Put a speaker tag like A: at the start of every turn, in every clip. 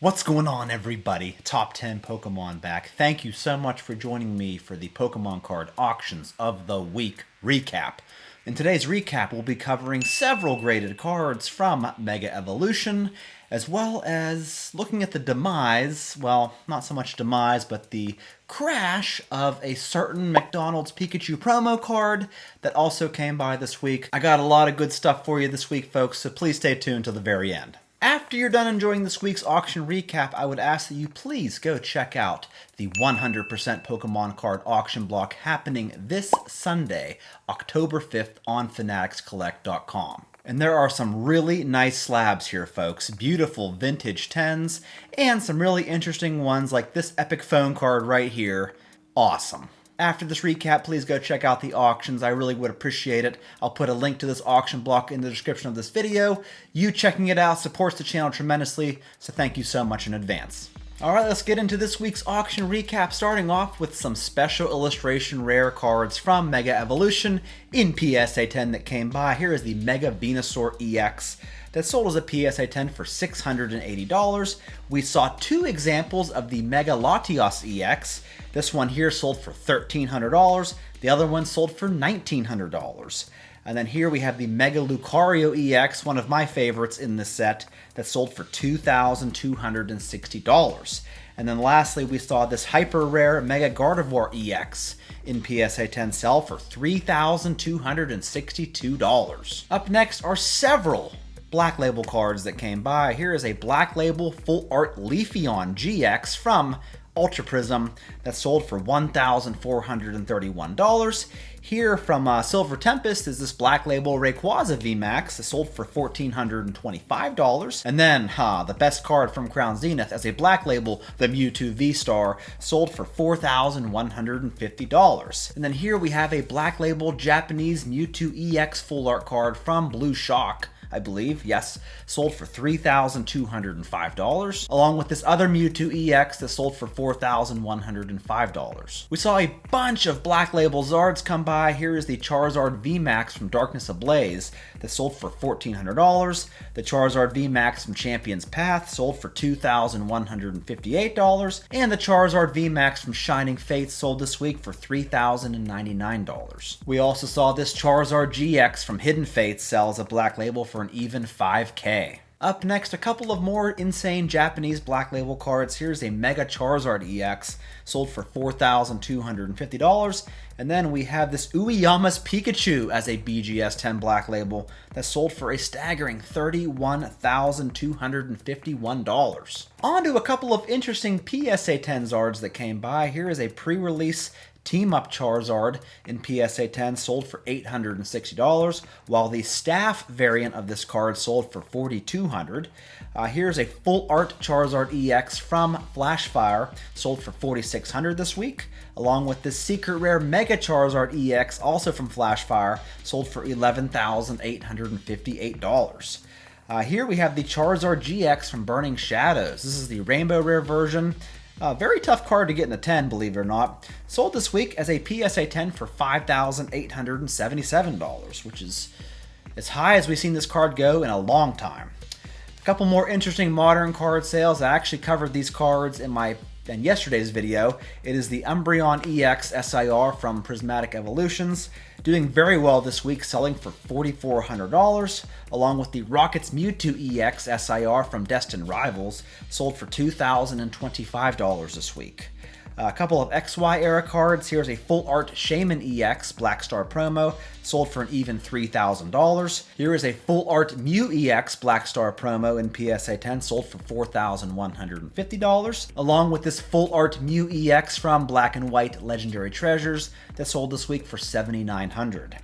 A: What's going on, everybody? Top 10 Pokemon back. Thank you so much for joining me for the Pokemon Card Auctions of the Week recap. In today's recap, we'll be covering several graded cards from Mega Evolution, as well as looking at the demise, well, not so much demise, but the crash of a certain McDonald's Pikachu promo card that also came by this week. I got a lot of good stuff for you this week, folks, so please stay tuned till the very end. After you're done enjoying this week's auction recap, I would ask that you please go check out the 100% Pokemon card auction block happening this Sunday, October 5th on fanaticscollect.com. And there are some really nice slabs here, folks. Beautiful vintage 10s, and some really interesting ones like this epic phone card right here. Awesome. After this recap, please go check out the auctions. I really would appreciate it. I'll put a link to this auction block in the description of this video. You checking it out supports the channel tremendously, so thank you so much in advance. Alright, let's get into this week's auction recap, starting off with some special illustration rare cards from Mega Evolution in PSA 10 that came by. Here is the Mega Venusaur EX that sold as a PSA 10 for $680. We saw two examples of the Mega Latios EX. This one here sold for $1,300. The other one sold for $1,900. And then here we have the Mega Lucario EX, one of my favorites in this set, that sold for $2,260. And then lastly, we saw this hyper rare Mega Gardevoir EX in PSA 10 sell for $3,262. Up next are several Black Label cards that came by. Here is a Black Label Full Art Leafeon GX from Ultra Prism that sold for $1,431. Here from Silver Tempest is this Black Label Rayquaza VMAX that sold for $1,425. And then, the best card from Crown Zenith as a Black Label, the Mewtwo V-Star, sold for $4,150. And then here we have a Black Label Japanese Mewtwo EX Full Art card from Blue Shock, I believe, yes, sold for $3,205, along with this other Mewtwo EX that sold for $4,105. We saw a bunch of Black Label Zards come by. Here is the Charizard VMAX from Darkness Ablaze that sold for $1,400. The Charizard VMAX from Champion's Path sold for $2,158, and the Charizard VMAX from Shining Fates sold this week for $3,099. We also saw this Charizard GX from Hidden Fates sell as a Black Label for an even $5K. Up next, a couple of more insane Japanese Black Label cards. Here's a Mega Charizard EX, sold for $4,250. And then we have this Ueyama's Pikachu as a BGS 10 Black Label that sold for a staggering $31,251. On to a couple of interesting PSA 10 Zards that came by. Here is a pre-release Team Up Charizard in PSA 10 sold for $860, while the staff variant of this card sold for $4,200. Here's a Full Art Charizard EX from Flashfire, sold for $4,600 this week, along with this Secret Rare Mega Charizard EX, also from Flashfire, sold for $11,858. Here we have the Charizard GX from Burning Shadows. This is the Rainbow Rare version. Very tough card to get in the 10, believe it or not. Sold this week as a PSA 10 for $5,877, which is as high as we've seen this card go in a long time. A couple more interesting modern card sales. I actually covered these cards in yesterday's video. It is the Umbreon EX SIR from Prismatic Evolutions, doing very well this week, selling for $4,400, along with the Rockets Mewtwo EX SIR from Destined Rivals, sold for $2,025 this week. A couple of XY era cards. Here's a Full Art Shaman EX Black Star promo, sold for an even $3,000. Here is a Full Art Mew EX Black Star promo in PSA 10, sold for $4,150, along with this Full Art Mew EX from Black and White Legendary Treasures that sold this week for $7,900.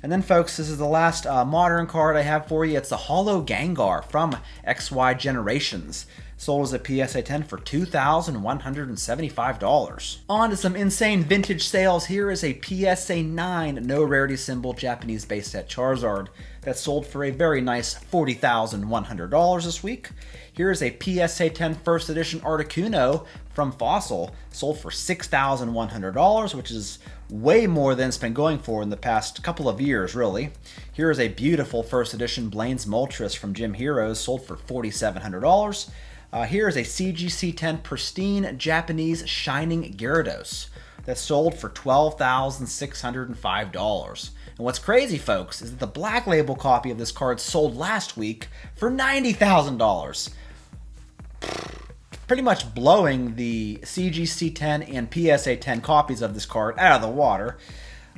A: And then, folks, this is the last modern card I have for you. It's the Holo Gengar from XY Generations, sold as a PSA 10 for $2,175. On to some insane vintage sales. Here is a PSA 9 no rarity symbol Japanese base set Charizard that sold for a very nice $40,100 this week. Here is a PSA 10 first edition Articuno from Fossil, sold for $6,100, which is way more than it's been going for in the past couple of years, really. Here is a beautiful first edition Blaine's Moltres from Gym Heroes, sold for $4,700. Here is a CGC-10 Pristine Japanese Shining Gyarados that sold for $12,605. And what's crazy, folks, is that the black label copy of this card sold last week for $90,000. Pretty much blowing the CGC-10 and PSA-10 copies of this card out of the water.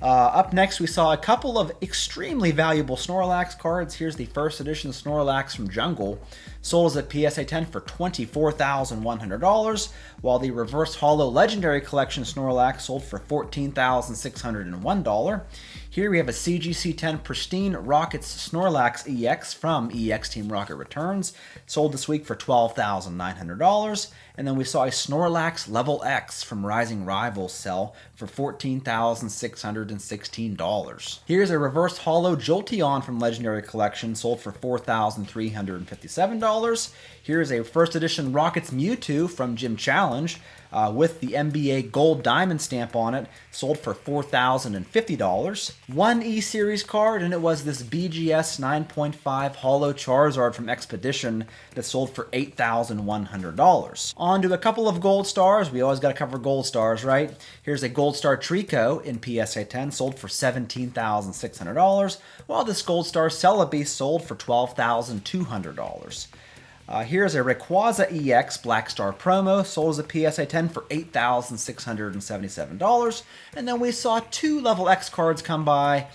A: Up next, we saw a couple of extremely valuable Snorlax cards. Here's the first edition Snorlax from Jungle. Sold as a PSA 10 for $24,100, while the Reverse Holo Legendary Collection Snorlax sold for $14,601. Here we have a CGC-10 Pristine Rockets Snorlax EX from EX Team Rocket Returns, sold this week for $12,900. And then we saw a Snorlax Level X from Rising Rivals sell for $14,616. Here's a Reverse Holo Jolteon from Legendary Collection, sold for $4,357. Here's a first edition Rockets Mewtwo from Gym Challenge with the NBA Gold Diamond stamp on it, sold for $4,050. One E-Series card, and it was this BGS 9.5 Holo Charizard from Expedition that sold for $8,100. On to a couple of Gold Stars. We always got to cover Gold Stars, right? Here's a Gold Star Trico in PSA 10, sold for $17,600, while this Gold Star Celebi sold for $12,200. Here's a Rayquaza EX Black Star promo, sold as a PSA 10 for $8,677. And then we saw two Level X cards come by.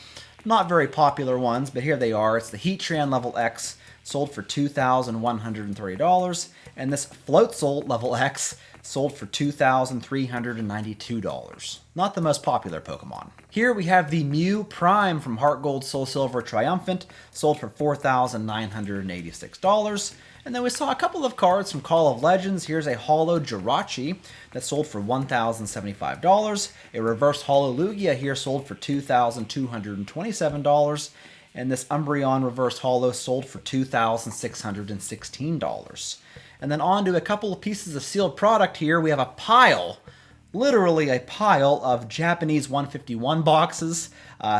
A: Not very popular ones, but here they are. It's the Heatran Level X, sold for $2,130. And this Floatzel Level X sold for $2,392. Not the most popular Pokemon. Here we have the Mew Prime from Heart Gold Soul Silver Triumphant, sold for $4,986. And then we saw a couple of cards from Call of Legends. Here's a Holo Jirachi that sold for $1,075. A Reverse Holo Lugia here sold for $2,227. And this Umbreon Reverse Holo sold for $2,616. And then on to a couple of pieces of sealed product here. We have a pile, literally a pile of Japanese 151 boxes,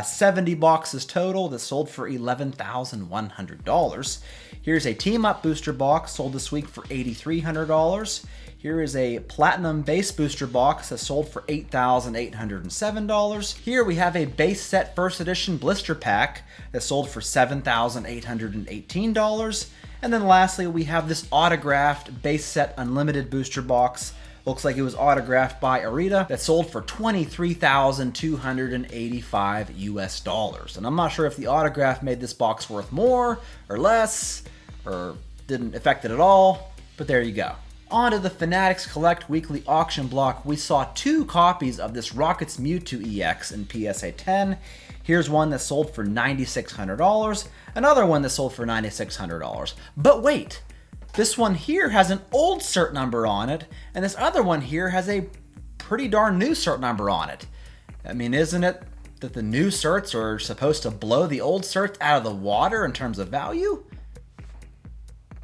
A: 70 boxes total that sold for $11,100. Here's a Team Up booster box sold this week for $8,300. Here is a Platinum base booster box that sold for $8,807. Here we have a base set first edition blister pack that sold for $7,818. And then lastly, we have this autographed base set unlimited booster box. Looks like it was autographed by Arita that sold for $23,285 US. And I'm not sure if the autograph made this box worth more or less or didn't affect it at all, but there you go. On to the Fanatics Collect weekly auction block. We saw two copies of this Rockets Mewtwo EX in PSA 10. Here's one that sold for $9,600, another one that sold for $9,600. But wait, this one here has an old cert number on it, and this other one here has a pretty darn new cert number on it. I mean, isn't it that the new certs are supposed to blow the old certs out of the water in terms of value?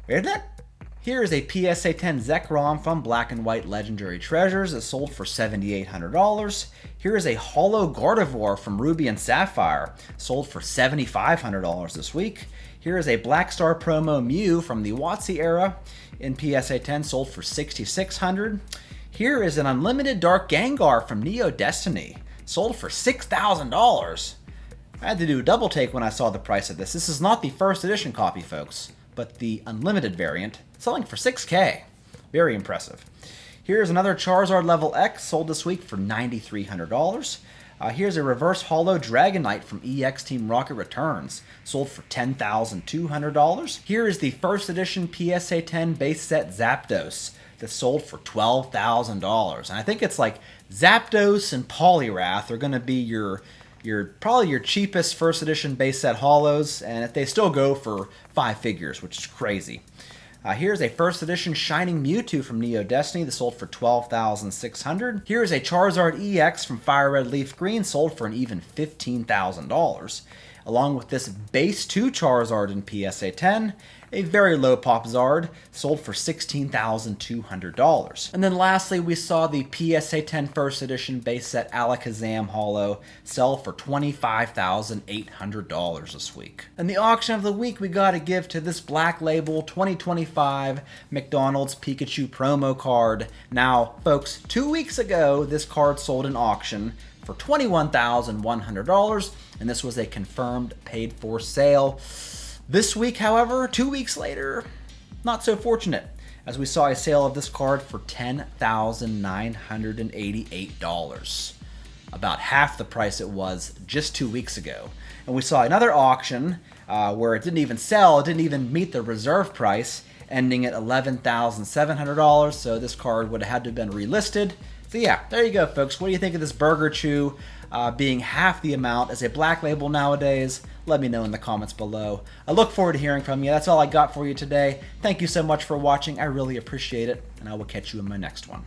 A: Isn't it? Here is a PSA 10 Zekrom from Black and White Legendary Treasures that sold for $7,800. Here is a Holo Gardevoir from Ruby and Sapphire, sold for $7,500 this week. Here is a Black Star promo Mew from the WotC era in PSA 10, sold for $6,600. Here is an unlimited Dark Gengar from Neo Destiny, sold for $6,000. I had to do a double take when I saw the price of this. This is not the first edition copy, folks, but the unlimited variant, selling for $6,000. Very impressive. Here's another Charizard Level X, sold this week for $9,300. Here's a Reverse Holo Dragonite from EX Team Rocket Returns, sold for $10,200. Here is the first edition PSA 10 base set Zapdos that sold for $12,000. And I think it's like Zapdos and Poliwrath are going to be your probably your cheapest first edition base set holos, and if they still go for 5 figures, which is crazy. Here's a first edition Shining Mewtwo from Neo Destiny that sold for $12,600. Here's a Charizard EX from Fire Red Leaf Green, sold for an even $15,000. Along with this base 2 Charizard in PSA 10. a very low Pop Zard, sold for $16,200. And then lastly, we saw the PSA 10 First Edition base set Alakazam Holo sell for $25,800 this week. And the auction of the week we got to give to this Black Label 2025 McDonald's Pikachu promo card. Now, folks, 2 weeks ago, this card sold in auction for $21,100, and this was a confirmed paid for sale. This week, however, 2 weeks later, not so fortunate, as we saw a sale of this card for $10,988, about half the price it was just 2 weeks ago. And we saw another auction where it didn't even sell, it didn't even meet the reserve price, ending at $11,700, so this card would have had to have been relisted. So yeah, there you go, folks. What do you think of this BurgerChu being half the amount as a Black Label nowadays? Let me know in the comments below. I look forward to hearing from you. That's all I got for you today. Thank you so much for watching. I really appreciate it, and I will catch you in my next one.